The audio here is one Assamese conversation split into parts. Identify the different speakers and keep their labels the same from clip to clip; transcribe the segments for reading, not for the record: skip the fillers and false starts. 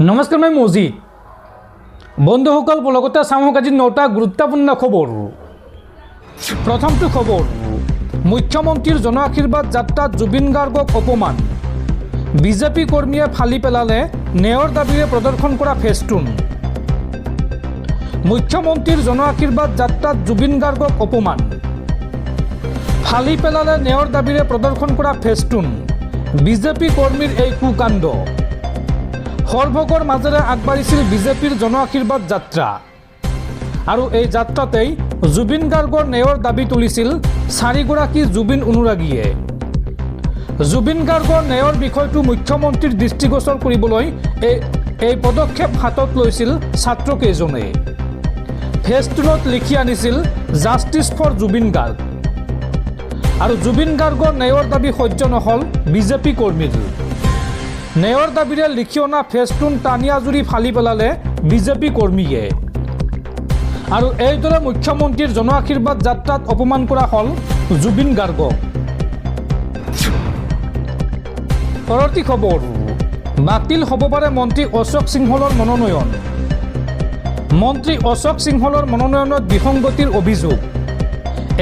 Speaker 1: নমস্কাৰ মই মজিদ বন্ধুসকল লগতে চাওঁ আজি 9টা গুৰুত্বপূৰ্ণ খবৰ। প্ৰথমটো খবৰ, মুখ্যমন্ত্ৰীৰ জন আশীৰ্বাদ যাত্ৰাত জুবিন গাৰ্গক অপমান, বিজেপি কৰ্মীয়ে ফালি পেলালে নেয়ৰ দাবীৰে প্ৰদৰ্শন কৰা ফেষ্টুন। মুখ্যমন্ত্ৰীৰ জন আশীৰ্বাদ যাত্ৰাত জুবিন গাৰ্গক অপমান, ফালি পেলালে নেয়ৰ দাবীৰে প্ৰদৰ্শন কৰা ফেষ্টুন। বিজেপি কৰ্মীৰ এই কুকাণ্ড। সৰ্বগৰ মাজেৰে আগবাঢ়িছিল বিজেপিৰ জন আশীৰ্বাদ যাত্ৰা আৰু এই যাত্ৰাতেই জুবিন গাৰ্গৰ নেয়ৰ দাবী তুলিছিল 4গৰাকী জুবিন অনুৰাগীয়ে। জুবিন গাৰ্গৰ নেয়ৰ বিষয়টো মুখ্যমন্ত্ৰীৰ দৃষ্টিগোচৰ কৰিবলৈ এই পদক্ষেপ হাতত লৈছিল ছাত্ৰকেইজনে। ফেষ্টুনত লিখি আনিছিল জাষ্টিছ ফৰ জুবিন গাৰ্গ আৰু জুবিন গাৰ্গৰ নেয়ৰ দাবী সহ্য নহ'ল বিজেপি কৰ্মীৰ। নেয়ৰ দাবীৰে লিখি অনা ফেষ্টুন টানি আজুৰি ফালি পেলালে বিজেপি কৰ্মীয়ে আৰু এইদৰে মুখ্যমন্ত্ৰীৰ জন আশীৰ্বাদ যাত্ৰাত অপমান কৰা হ'ল জুবিন গাৰ্গক। পৰৱৰ্তী খবৰ, বাতিল হ'ব পাৰে মন্ত্ৰী অশোক সিংহলৰ মনোনয়ন। মন্ত্ৰী অশোক সিংহলৰ মনোনয়নত বিসংগতিৰ অভিযোগ।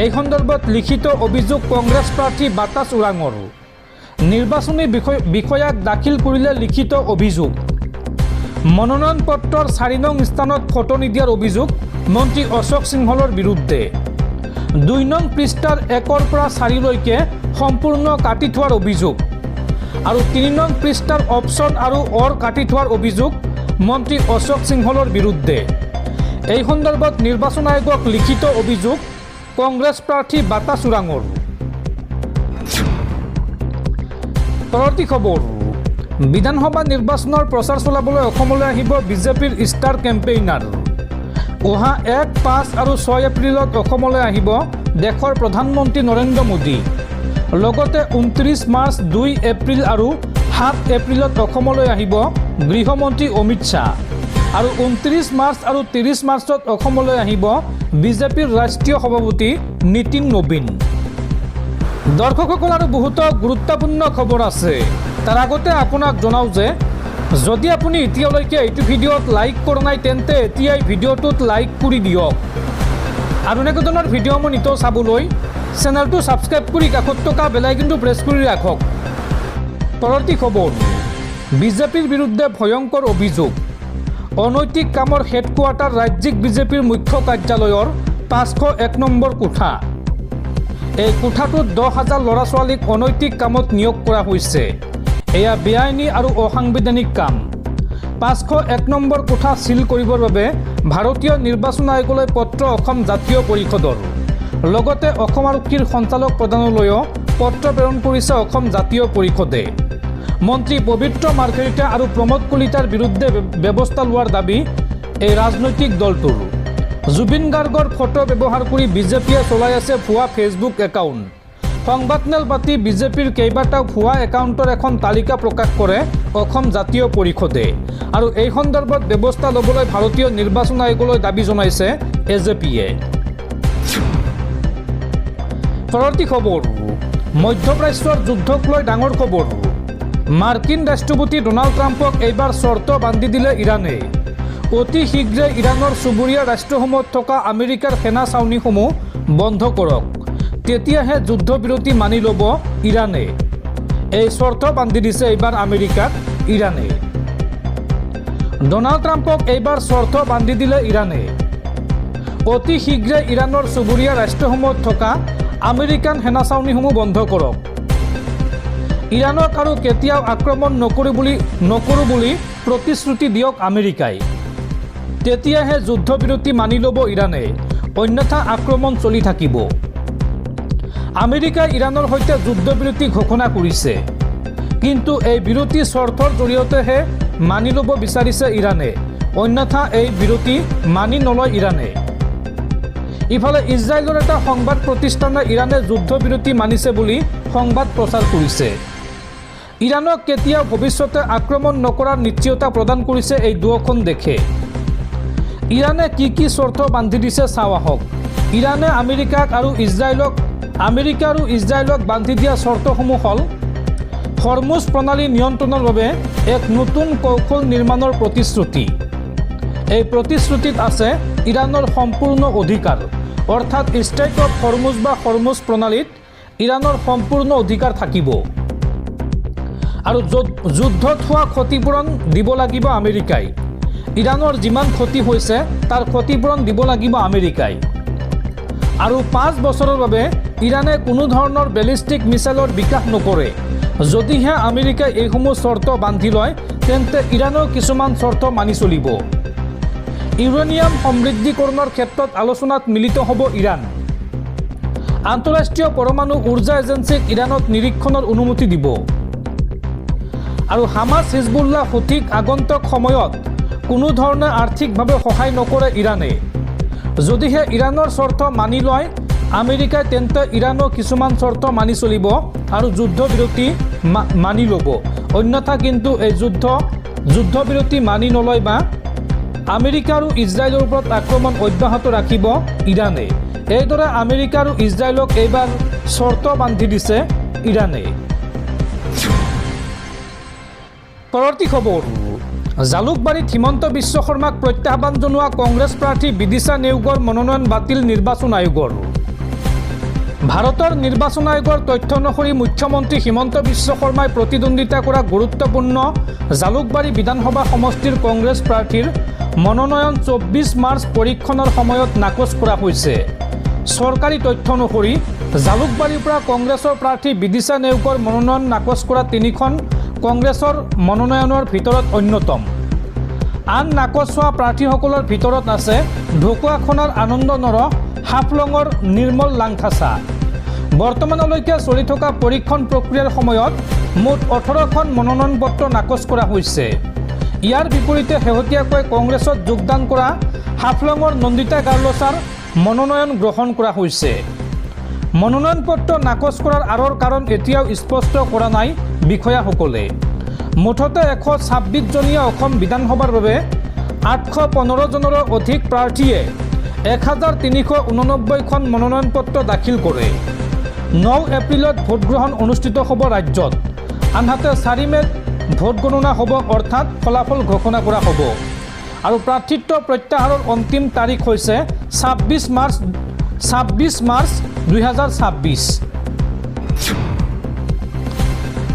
Speaker 1: এই সন্দৰ্ভত লিখিত অভিযোগ কংগ্ৰেছ প্ৰাৰ্থী বাতাস ওৰাঙৰ। নিৰ্বাচনী বিষয়াক দাখিল কৰিলে লিখিত অভিযোগ। মনোনয়ন পত্ৰৰ 4 নং স্থানত ফটো নিদিয়াৰ অভিযোগ মন্ত্ৰী অশোক সিংহলৰ বিৰুদ্ধে। 2 নং পৃষ্ঠাৰ 1ৰ পৰা 4লৈকে সম্পূৰ্ণ কাটি থোৱাৰ অভিযোগ আৰু 3 নং পৃষ্ঠাৰ অপশ্যন আৰু অৰ কাটি থোৱাৰ অভিযোগ মন্ত্ৰী অশোক সিংহলৰ বিৰুদ্ধে। এই সন্দৰ্ভত নিৰ্বাচন আয়োগক লিখিত অভিযোগ কংগ্ৰেছ প্ৰাৰ্থী বাতাস ওৰাঙৰ। পৰৱৰ্তী খবৰ, বিধানসভা নিৰ্বাচনৰ প্ৰচাৰ চলাবলৈ অসমলৈ আহিব বিজেপিৰ ষ্টাৰ কেম্পেইনাৰ। অহা 1, 5 আৰু 6 এপ্ৰিলত অসমলৈ আহিব দেশৰ প্ৰধানমন্ত্ৰী নৰেন্দ্ৰ মোদী। লগতে 29 মাৰ্চ, 2 এপ্ৰিল আৰু 7 এপ্ৰিলত অসমলৈ আহিব গৃহমন্ত্ৰী অমিত শ্বাহ আৰু 29 মাৰ্চ আৰু 30 মাৰ্চত অসমলৈ আহিব বিজেপিৰ ৰাষ্ট্ৰীয় সভাপতি নীতিন নবীন। দৰ্শকসকল আৰু বহুতো গুৰুত্বপূৰ্ণ খবৰ আছে। তাৰ আগতে আপোনাক জনাওঁ যে যদি আপুনি এতিয়ালৈকে এইটো ভিডিঅ'ত লাইক কৰা নাই তেন্তে এতিয়াই ভিডিঅ'টোত লাইক কৰি দিয়ক আৰু এনেকুৱা ধৰণৰ ভিডিঅ'সমূহ নিতৌ চাবলৈ চেনেলটো ছাবস্ক্ৰাইব কৰি কাষত থকা বেল আইকনটো প্ৰেছ কৰি ৰাখক। পৰৱৰ্তী খবৰ, বিজেপিৰ বিৰুদ্ধে ভয়ংকৰ অভিযোগ। অনৈতিক কামৰ হেডকোৱাৰ্টাৰ ৰাজ্যিক বিজেপিৰ মুখ্য কাৰ্যালয়ৰ 501 নম্বৰ কোঠা। এই কোঠাটোত 10,000 ল'ৰা ছোৱালীক অনৈতিক কামত নিয়োগ কৰা হৈছে। এয়া বেআইনী আৰু অসাংবিধানিক কাম। 501 নম্বৰ কোঠা চিল কৰিবৰ বাবে ভাৰতীয় নিৰ্বাচন আয়োগলৈ পত্ৰ অসম জাতীয় পৰিষদৰ। লগতে অসম আৰক্ষীৰ সঞ্চালক প্ৰধানলৈও পত্ৰ প্ৰেৰণ কৰিছে অসম জাতীয় পৰিষদে। মন্ত্ৰী পবিত্ৰ মাৰ্ঘেৰিটা আৰু প্ৰমোদ কলিতাৰ বিৰুদ্ধে ব্যৱস্থা লোৱাৰ দাবী এই ৰাজনৈতিক দলটোৰ। জুবিন গাৰ্গৰ ফটো ব্যৱহাৰ কৰি বিজেপিয়ে চলাই আছে ভুৱা ফেচবুক একাউণ্ট। সংবাদমেল পাতি বিজেপিৰ কেইবাটাও ভুৱা একাউণ্টৰ এখন তালিকা প্ৰকাশ কৰে অসম জাতীয় পৰিষদে আৰু এই সন্দৰ্ভত ব্যৱস্থা ল'বলৈ ভাৰতীয় নিৰ্বাচন আয়োগলৈ দাবী জনাইছে এজেপিয়ে। পৰৱৰ্তী খবৰ, মধ্যপ্ৰাচ্যৰ যুদ্ধক লৈ ডাঙৰ খবৰ। মাৰ্কিন ৰাষ্ট্ৰপতি ডনাল্ড ট্ৰাম্পক এইবাৰ চৰ্ত বান্ধি দিলে ইৰাণে। অতি শীঘ্ৰে ইৰাণৰ চুবুৰীয়া ৰাষ্ট্ৰসমূহত থকা আমেৰিকাৰ সেনা ছাউনীসমূহ বন্ধ কৰক, তেতিয়াহে যুদ্ধবিৰতি মানি ল'ব ইৰাণে। এই চৰ্ত বান্ধি দিছে এইবাৰ আমেৰিকাক ইৰাণে। ডনাল্ড ট্ৰাম্পক এইবাৰ চৰ্ত বান্ধি দিলে ইৰাণে। অতি শীঘ্ৰে ইৰাণৰ চুবুৰীয়া ৰাষ্ট্ৰসমূহত থকা আমেৰিকান সেনা ছাউনীসমূহ বন্ধ কৰক। ইৰাণক আৰু কেতিয়াও আক্ৰমণ নকৰোঁ বুলি প্ৰতিশ্ৰুতি দিয়ক আমেৰিকাই, তেতিয়াহে যুদ্ধবিৰতি মানি ল'ব ইৰাণে, অন্যথা আক্ৰমণ চলি থাকিব। আমেৰিকাই ইৰাণৰ সৈতে যুদ্ধবিৰতি ঘোষণা কৰিছে, কিন্তু এই বিৰতি চৰ্তৰ জৰিয়তেহে মানি ল'ব বিচাৰিছে ইৰাণে, অন্যথা এই বিৰতি মানি নলয় ইৰাণে। ইফালে ইজৰাইলৰ এটা সংবাদ প্ৰতিষ্ঠানে ইৰাণে যুদ্ধবিৰতি মানিছে বুলি সংবাদ প্ৰচাৰ কৰিছে। ইৰাণক কেতিয়াও ভৱিষ্যতে আক্ৰমণ নকৰাৰ নিশ্চয়তা প্ৰদান কৰিছে এই দুয়োখন দেশে। ইৰাণে কি চৰ্ত বান্ধি দিছে চাওঁ আহক। ইৰাণে আমেৰিকা আৰু ইজৰাইলক বান্ধি দিয়া চৰ্তসমূহ হ'ল হৰমুজ প্ৰণালী নিয়ন্ত্ৰণৰ বাবে এক নতুন কৌশল নিৰ্মাণৰ প্ৰতিশ্ৰুতি। এই প্ৰতিশ্ৰুতিত আছে ইৰাণৰ সম্পূৰ্ণ অধিকাৰ, অৰ্থাৎ ষ্ট্ৰেইট অফ হৰমুজ বা হৰমুজ প্ৰণালীত ইৰাণৰ সম্পূৰ্ণ অধিকাৰ থাকিব আৰু যুদ্ধত হোৱা ক্ষতিপূৰণ দিব লাগিব আমেৰিকাই। ইৰাণৰ যিমান ক্ষতি হৈছে তাৰ ক্ষতিপূৰণ দিব লাগিব আমেৰিকাই। আৰু 5 বছৰৰ বাবে ইৰাণে কোনো ধৰণৰ বেলিষ্টিক মিছাইলৰ বিকাশ নকৰে। যদিহে আমেৰিকাই এইসমূহ চৰ্ত বান্ধি লয় তেন্তে ইৰাণেও কিছুমান চৰ্ত মানি চলিব। ইউৰেনিয়াম সমৃদ্ধিকৰণৰ ক্ষেত্ৰত আলোচনাত মিলিত হ'ব ইৰাণ। আন্তঃৰাষ্ট্ৰীয় পৰমাণু উৰ্জা এজেন্সিক ইৰাণত নিৰীক্ষণৰ অনুমতি দিব। আৰু হামাছ হিজবুল্লাহ হুথিক আগন্তুক সময়ত কোনো ধৰণে আৰ্থিকভাৱে সহায় নকৰে ইৰাণে। যদিহে ইৰাণৰ চৰ্ত মানি লয় আমেৰিকাই তেন্তে ইৰাণেও কিছুমান চৰ্ত মানি চলিব আৰু যুদ্ধবিৰতি মানি ল'ব। অন্যথা কিন্তু এই যুদ্ধবিৰতি মানি নলয় বা আমেৰিকা আৰু ইজৰাইলৰ ওপৰত আক্ৰমণ অব্যাহত ৰাখিব ইৰাণে। এইদৰে আমেৰিকা আৰু ইজৰাইলক এইবাৰ চৰ্ত বান্ধি দিছে ইৰাণে। পৰৱৰ্তী খবৰ, জালুকবাৰীত হিমন্ত বিশ্ব শৰ্মাক প্ৰত্যাহ্বান জনোৱা কংগ্ৰেছ প্ৰাৰ্থী বিদিশা নেওগৰ মনোনয়ন বাতিল নিৰ্বাচন আয়োগৰ। ভাৰতৰ নিৰ্বাচন আয়োগৰ তথ্য অনুসৰি মুখ্যমন্ত্ৰী হিমন্ত বিশ্ব শৰ্মাই প্ৰতিদ্বন্দ্বিতা কৰা গুৰুত্বপূৰ্ণ জালুকবাৰী বিধানসভা সমষ্টিৰ কংগ্ৰেছ প্ৰাৰ্থীৰ মনোনয়ন 24 মাৰ্চ পৰীক্ষণৰ সময়ত নাকচ কৰা হৈছে। চৰকাৰী তথ্য অনুসৰি জালুকবাৰীৰ পৰা কংগ্ৰেছৰ প্ৰাৰ্থী বিদিশা নেওগৰ মনোনয়ন নাকচ কৰা 3খন কংগ্ৰেছৰ মনোনয়নৰ ভিতৰত অন্যতম। আন নাকচ হোৱা প্ৰাৰ্থীসকলৰ ভিতৰত আছে ঢকুৱাখনাৰ আনন্দ নৰ, হাফলঙৰ নিৰ্মল লাংথাচা। বৰ্তমানলৈকে চলি থকা পৰীক্ষণ প্ৰক্ৰিয়াৰ সময়ত মুঠ 18খন মনোনয়ন পত্ৰ নাকচ কৰা হৈছে। ইয়াৰ বিপৰীতে শেহতীয়াকৈ কংগ্ৰেছত যোগদান কৰা হাফলঙৰ নন্দিতা গাৰ্লছাৰ মনোনয়ন গ্ৰহণ কৰা হৈছে। মনোনয়ন পত্ৰ নাকচ কৰাৰ আঁৰৰ কাৰণ এতিয়াও স্পষ্ট কৰা নাই বিষয়াসকলে। মুঠতে 126 জনীয়া অসম বিধানসভাৰ বাবে 815 জনৰো অধিক প্ৰাৰ্থীয়ে 1389খন মনোনয়ন পত্ৰ দাখিল কৰে। 9 এপ্ৰিলত ভোটগ্ৰহণ অনুষ্ঠিত হ'ব ৰাজ্যত। আনহাতে 4 মে'ত ভোট গণনা হ'ব, অৰ্থাৎ ফলাফল ঘোষণা কৰা হ'ব। আৰু প্ৰাৰ্থিত্ব প্ৰত্যাহাৰৰ অন্তিম তাৰিখ হৈছে 26 মাৰ্চ 2026।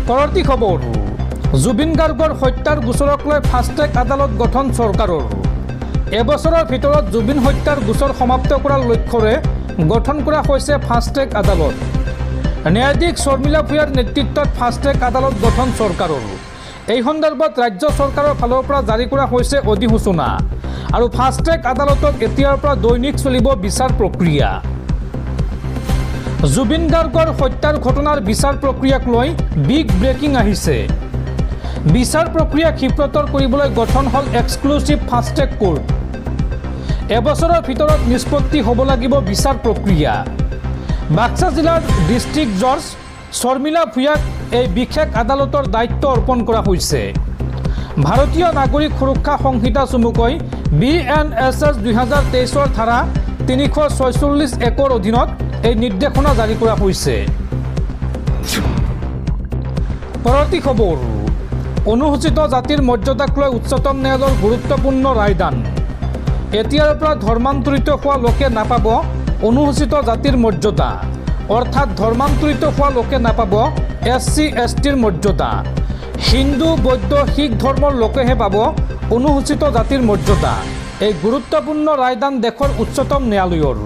Speaker 1: পৰৱৰ্তী খবৰ, জুবিন গাৰ্গৰ হত্যাৰ গোচৰক লৈ ফাষ্টেগ আদালত গঠন চৰকাৰৰ। এবছৰৰ ভিতৰত জুবিন হত্যাৰ গোচৰ সমাপ্ত কৰাৰ লক্ষ্যৰে গঠন কৰা হৈছে ফাষ্টেগ আদালত। ন্যায়াধীশ শৰ্মিলা ভূঞাৰ নেতৃত্বত ফাষ্টেগ আদালত গঠন চৰকাৰৰ। এই সন্দৰ্ভত ৰাজ্য চৰকাৰৰ ফালৰ পৰা জাৰি কৰা হৈছে অধিসূচনা। আৰু ফাষ্টেগ আদালতত এতিয়াৰ পৰা দৈনিক চলিব বিচাৰ প্ৰক্ৰিয়া। জুবিন গাৰ্গৰ হত্যাৰ ঘটনাৰ বিচাৰ প্ৰক্ৰিয়াক লৈ বিগ ব্ৰেকিং আহিছে। বিচাৰ প্ৰক্ৰিয়া ক্ষীপ্ৰতৰ কৰিবলৈ গঠন হ'ল এক্সক্লুচিভ ফাষ্টেগ কোৰ্ট। এবছৰৰ ভিতৰত নিষ্পত্তি হ'ব লাগিব বিচাৰ প্ৰক্ৰিয়া। বাক্সা জিলাৰ ডিষ্ট্ৰিক্ট জজ শৰ্মিলা ভূঞাক এই বিশেষ আদালতৰ দায়িত্ব অৰ্পণ কৰা হৈছে। ভাৰতীয় নাগৰিক সুৰক্ষা সংহিতা চমুকৈ BNSS 2023 ধাৰা 346(1)ৰ অধীনত এই নিৰ্দেশনা জাৰি কৰা হৈছে। পৰৱৰ্তী খবৰ, অনুসূচিত জাতিৰ মৰ্যাদাক লৈ উচ্চতম ন্যায়ালয়ৰ গুৰুত্বপূৰ্ণ ৰায়দান। এতিয়াৰ পৰা ধৰ্মান্তৰিত হোৱা লোকে নাপাব অনুসূচিত জাতিৰ মৰ্যাদা, অৰ্থাৎ ধৰ্মান্তৰিত হোৱা লোকে নাপাব SC STৰ মৰ্যাদা। হিন্দু, বৌদ্ধ, শিখ ধৰ্মৰ লোকেহে পাব অনুসূচিত জাতিৰ মৰ্যাদা। এই গুৰুত্বপূৰ্ণ ৰায়দান দেশৰ উচ্চতম ন্যায়ালয়ৰ।